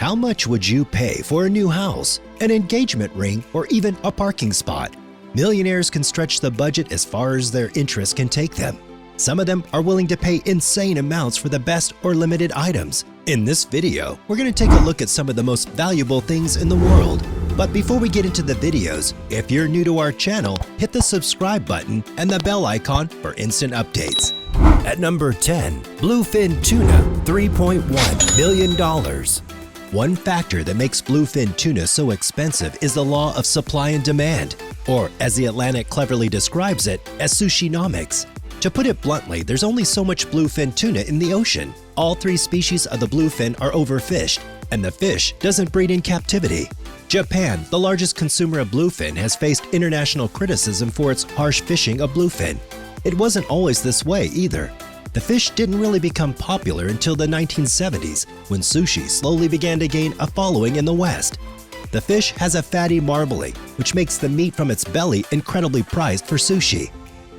How much would you pay for a new house, an engagement ring, or even a parking spot? Millionaires can stretch the budget as far as their interests can take them. Some of them are willing to pay insane amounts for the best or limited items. In this video, we're going to take a look at some of the most valuable things in the world. But before we get into the videos, if you're new to our channel, hit the subscribe button and the bell icon for instant updates. At number 10, Bluefin Tuna, $3.1 million. One factor that makes bluefin tuna so expensive is the law of supply and demand, or as The Atlantic cleverly describes it, as sushinomics. To put it bluntly, there's only so much bluefin tuna in the ocean. All three species of the bluefin are overfished, and the fish doesn't breed in captivity. Japan, the largest consumer of bluefin, has faced international criticism for its harsh fishing of bluefin. It wasn't always this way either. The fish didn't really become popular until the 1970s, when sushi slowly began to gain a following in the West. The fish has a fatty marbling, which makes the meat from its belly incredibly prized for sushi.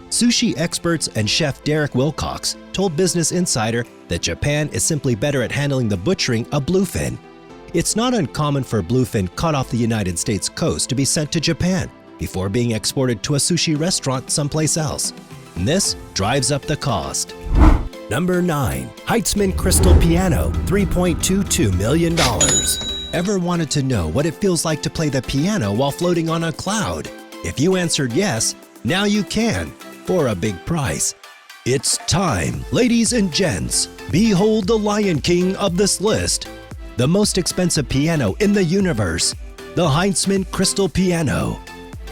Sushi experts and chef Derek Wilcox told Business Insider that Japan is simply better at handling the butchering of bluefin. It's not uncommon for bluefin caught off the United States coast to be sent to Japan before being exported to a sushi restaurant someplace else. And this drives up the cost. Number 9. Heitzman Crystal Piano, $3.22 million. Ever wanted to know what it feels like to play the piano while floating on a cloud? If you answered yes, now you can, for a big price. It's time, ladies and gents. Behold the Lion King of this list. The most expensive piano in the universe, the Heitzman Crystal Piano.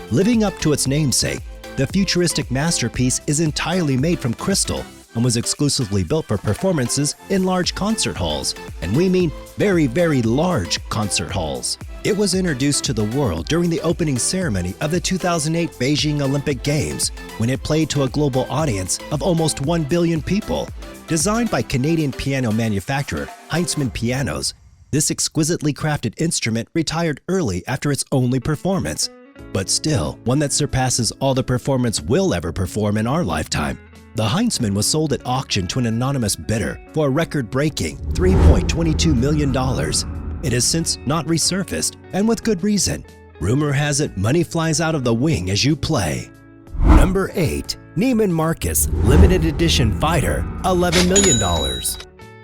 Living up to its namesake, the futuristic masterpiece is entirely made from crystal and was exclusively built for performances in large concert halls, and we mean very, very large concert halls. It was introduced to the world during the opening ceremony of the 2008 Beijing Olympic Games, when it played to a global audience of almost 1 billion people. Designed by Canadian piano manufacturer Heitzman Pianos, this exquisitely crafted instrument retired early after its only performance, but still one that surpasses all the performance we'll ever perform in our lifetime. The Heitzman was sold at auction to an anonymous bidder for a record-breaking $3.22 million. It has since not resurfaced, and with good reason. Rumor has it money flies out of the wing as you play. Number 8. Neiman Marcus Limited Edition Fighter, $11 million.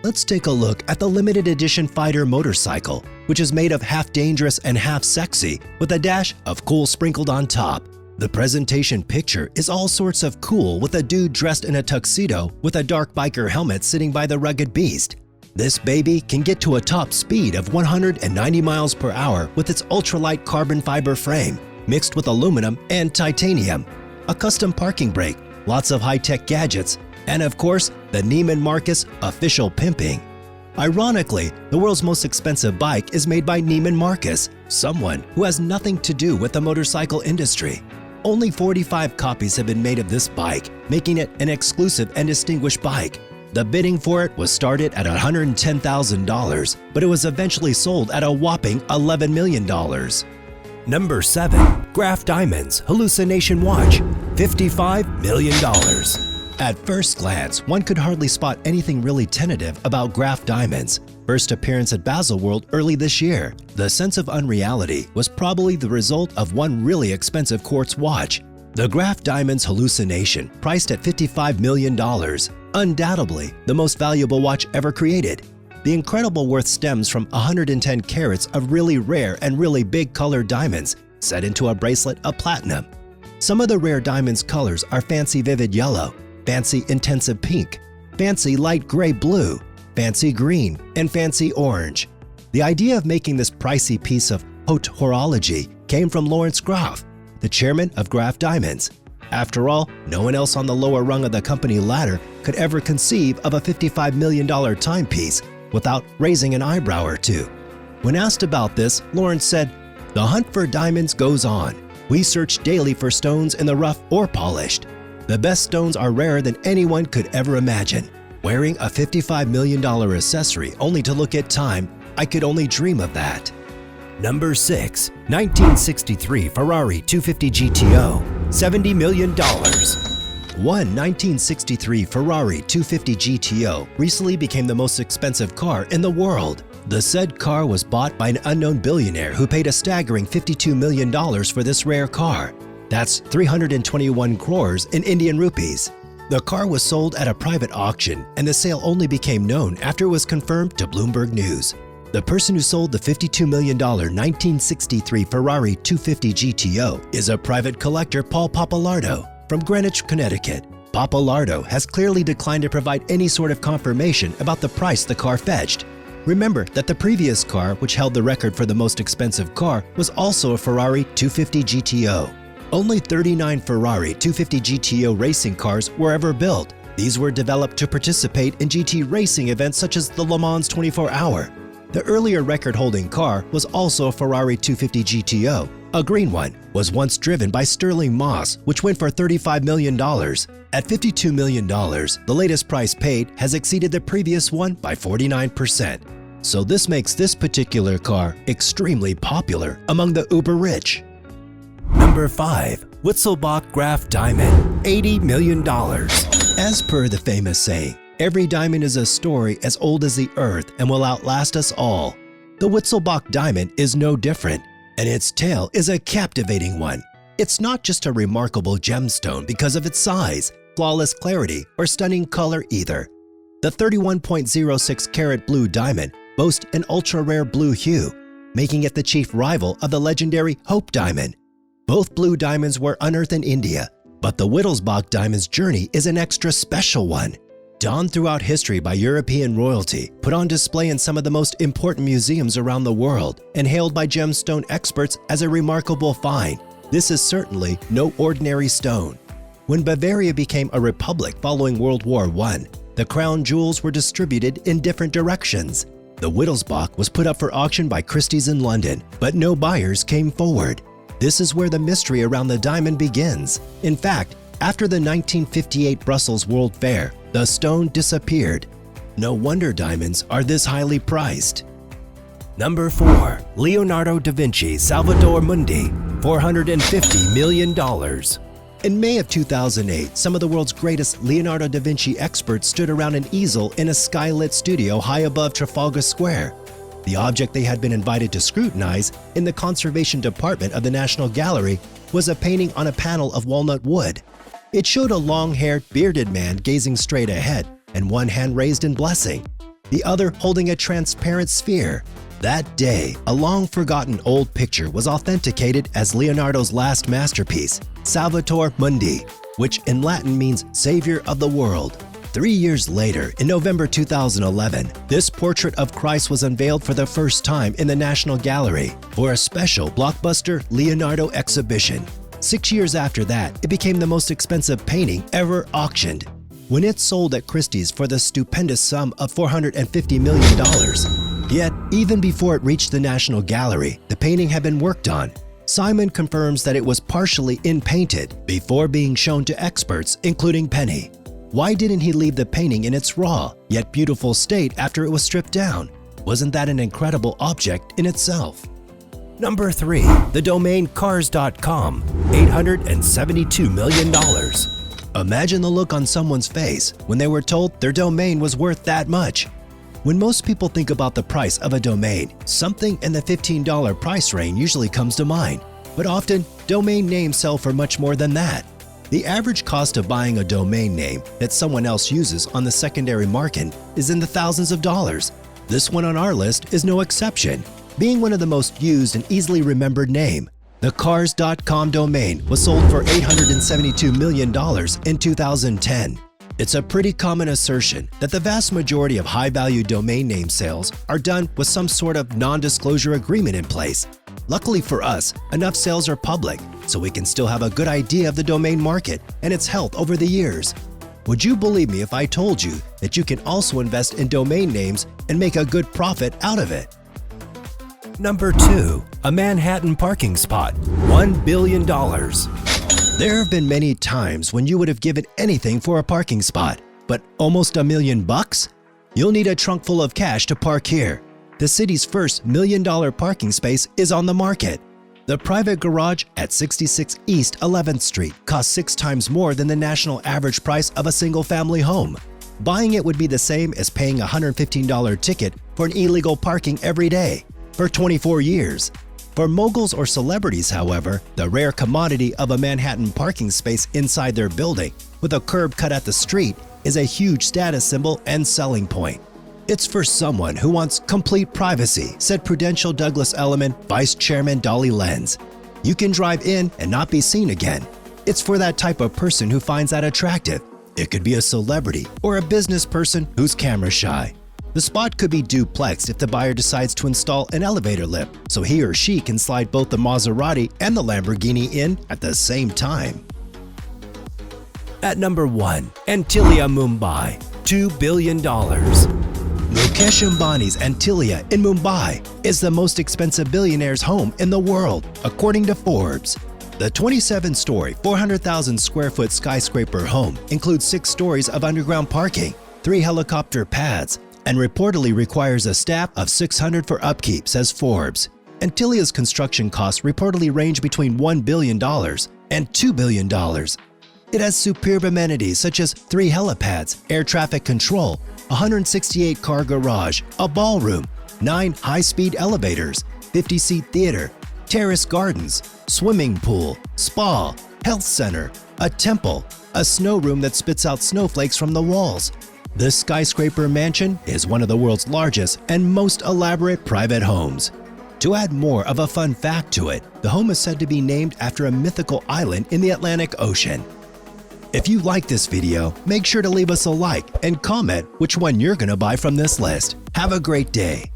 Let's take a look at the limited edition fighter motorcycle, which is made of half dangerous and half sexy with a dash of cool sprinkled on top. The presentation picture is all sorts of cool with a dude dressed in a tuxedo with a dark biker helmet sitting by the rugged beast. This baby can get to a top speed of 190 miles per hour with its ultralight carbon fiber frame, mixed with aluminum and titanium, a custom parking brake, lots of high-tech gadgets, and of course, the Neiman Marcus official pimping. Ironically, the world's most expensive bike is made by Neiman Marcus, someone who has nothing to do with the motorcycle industry. Only 45 copies have been made of this bike, making it an exclusive and distinguished bike. The bidding for it was started at $110,000, but it was eventually sold at a whopping $11 million. Number 7. Graf Diamonds Hallucination Watch, $55 million. At first glance, one could hardly spot anything really tentative about Graf Diamonds' first appearance at Baselworld early this year. The sense of unreality was probably the result of one really expensive quartz watch. The Graf Diamonds Hallucination, priced at $55 million, undoubtedly the most valuable watch ever created. The incredible worth stems from 110 carats of really rare and really big colored diamonds set into a bracelet of platinum. Some of the rare diamonds' colors are fancy vivid yellow, fancy intensive pink, fancy light gray blue, fancy green, and fancy orange. The idea of making this pricey piece of haute horology came from Lawrence Graf, the chairman of Graf Diamonds. After all, no one else on the lower rung of the company ladder could ever conceive of a $55 million timepiece without raising an eyebrow or two. When asked about this, Lawrence said, "The hunt for diamonds goes on. We search daily for stones in the rough or polished. The best stones are rarer than anyone could ever imagine. Wearing a $55 million accessory only to look at time, I could only dream of that." Number 6. 1963 Ferrari 250 GTO, $70 million. One 1963 Ferrari 250 GTO recently became the most expensive car in the world. The said car was bought by an unknown billionaire who paid a staggering $52 million for this rare car. That's 321 crores in Indian rupees. The car was sold at a private auction, and the sale only became known after it was confirmed to Bloomberg News. The person who sold the $52 million 1963 Ferrari 250 GTO is a private collector, Paul Pappalardo, from Greenwich, Connecticut. Pappalardo has clearly declined to provide any sort of confirmation about the price the car fetched. Remember that the previous car, which held the record for the most expensive car, was also a Ferrari 250 GTO. Only 39 Ferrari 250 GTO racing cars were ever built. These were developed to participate in GT racing events such as the Le Mans 24-hour. The earlier record-holding car was also a Ferrari 250 GTO. A green one was once driven by Sterling Moss, which went for $35 million. At $52 million, the latest price paid has exceeded the previous one by 49%. So this makes this particular car extremely popular among the uber-rich. Number 5. Wittelsbach Graf Diamond, $80 million. As per the famous saying, every diamond is a story as old as the earth and will outlast us all. The Wittelsbach diamond is no different, and its tale is a captivating one. It's not just a remarkable gemstone because of its size, flawless clarity, or stunning color either. The 31.06 karat blue diamond boasts an ultra-rare blue hue, making it the chief rival of the legendary Hope Diamond. Both blue diamonds were unearthed in India, but the Wittelsbach diamond's journey is an extra special one. Donned throughout history by European royalty, put on display in some of the most important museums around the world, and hailed by gemstone experts as a remarkable find, this is certainly no ordinary stone. When Bavaria became a republic following World War I, the crown jewels were distributed in different directions. The Wittelsbach was put up for auction by Christie's in London, but no buyers came forward. This is where the mystery around the diamond begins. In fact, after the 1958 Brussels World Fair, the stone disappeared. No wonder diamonds are this highly priced. Number 4. Leonardo da Vinci Salvator Mundi, $450 million. In May of 2008, some of the world's greatest Leonardo da Vinci experts stood around an easel in a skylit studio high above Trafalgar Square. The object they had been invited to scrutinize in the conservation department of the National Gallery was a painting on a panel of walnut wood. It showed a long-haired, bearded man gazing straight ahead and one hand raised in blessing, the other holding a transparent sphere. That day, a long-forgotten old picture was authenticated as Leonardo's last masterpiece, Salvator Mundi, which in Latin means Savior of the World. 3 years later, in November 2011, this portrait of Christ was unveiled for the first time in the National Gallery for a special blockbuster Leonardo exhibition. 6 years after that, it became the most expensive painting ever auctioned, when it sold at Christie's for the stupendous sum of $450 million. Yet, even before it reached the National Gallery, the painting had been worked on. Simon confirms that it was partially in-painted before being shown to experts, including Penny. Why didn't he leave the painting in its raw, yet beautiful state after it was stripped down? Wasn't that an incredible object in itself? Number 3. The domain cars.com, $872 million. Imagine the look on someone's face when they were told their domain was worth that much. When most people think about the price of a domain, something in the $15 price range usually comes to mind. But often, domain names sell for much more than that. The average cost of buying a domain name that someone else uses on the secondary market is in the thousands of dollars. This one on our list is no exception, being one of the most used and easily remembered name. The cars.com domain was sold for $872 million in 2010. It's a pretty common assertion that the vast majority of high-value domain name sales are done with some sort of non-disclosure agreement in place. Luckily for us, enough sales are public, so we can still have a good idea of the domain market and its health over the years. Would you believe me if I told you that you can also invest in domain names and make a good profit out of it? Number 2. A Manhattan parking spot, $1 billion. There have been many times when you would have given anything for a parking spot, but almost $1 million bucks? You'll need a trunk full of cash to park here. The city's first $1 million parking space is on the market. The private garage at 66 East 11th Street costs 6 times more than the national average price of a single-family home. Buying it would be the same as paying a $115 ticket for an illegal parking every day for 24 years. For moguls or celebrities, however, the rare commodity of a Manhattan parking space inside their building with a curb cut at the street is a huge status symbol and selling point. It's for someone who wants complete privacy, said Prudential Douglas Elliman Vice Chairman Dolly Lenz. You can drive in and not be seen again. It's for that type of person who finds that attractive. It could be a celebrity or a business person who's camera shy. The spot could be duplexed if the buyer decides to install an elevator lift, so he or she can slide both the Maserati and the Lamborghini in at the same time. At number 1, Antilia, Mumbai, $2 billion. Mukesh Ambani's Antilia in Mumbai is the most expensive billionaire's home in the world, according to Forbes. The 27-story, 400,000 square foot skyscraper home includes 6 stories of underground parking, 3 helicopter pads, and reportedly requires a staff of 600 for upkeep, says Forbes. Antilia's construction costs reportedly range between $1 billion and $2 billion. It has superb amenities such as 3 helipads, air traffic control, a 168-car garage, a ballroom, 9 high-speed elevators, 50-seat theater, terrace gardens, swimming pool, spa, health center, a temple, a snow room that spits out snowflakes from the walls. This skyscraper mansion is one of the world's largest and most elaborate private homes. To add more of a fun fact to it, the home is said to be named after a mythical island in the Atlantic Ocean. If you like this video, make sure to leave us a like and comment which one you're gonna buy from this list. Have a great day.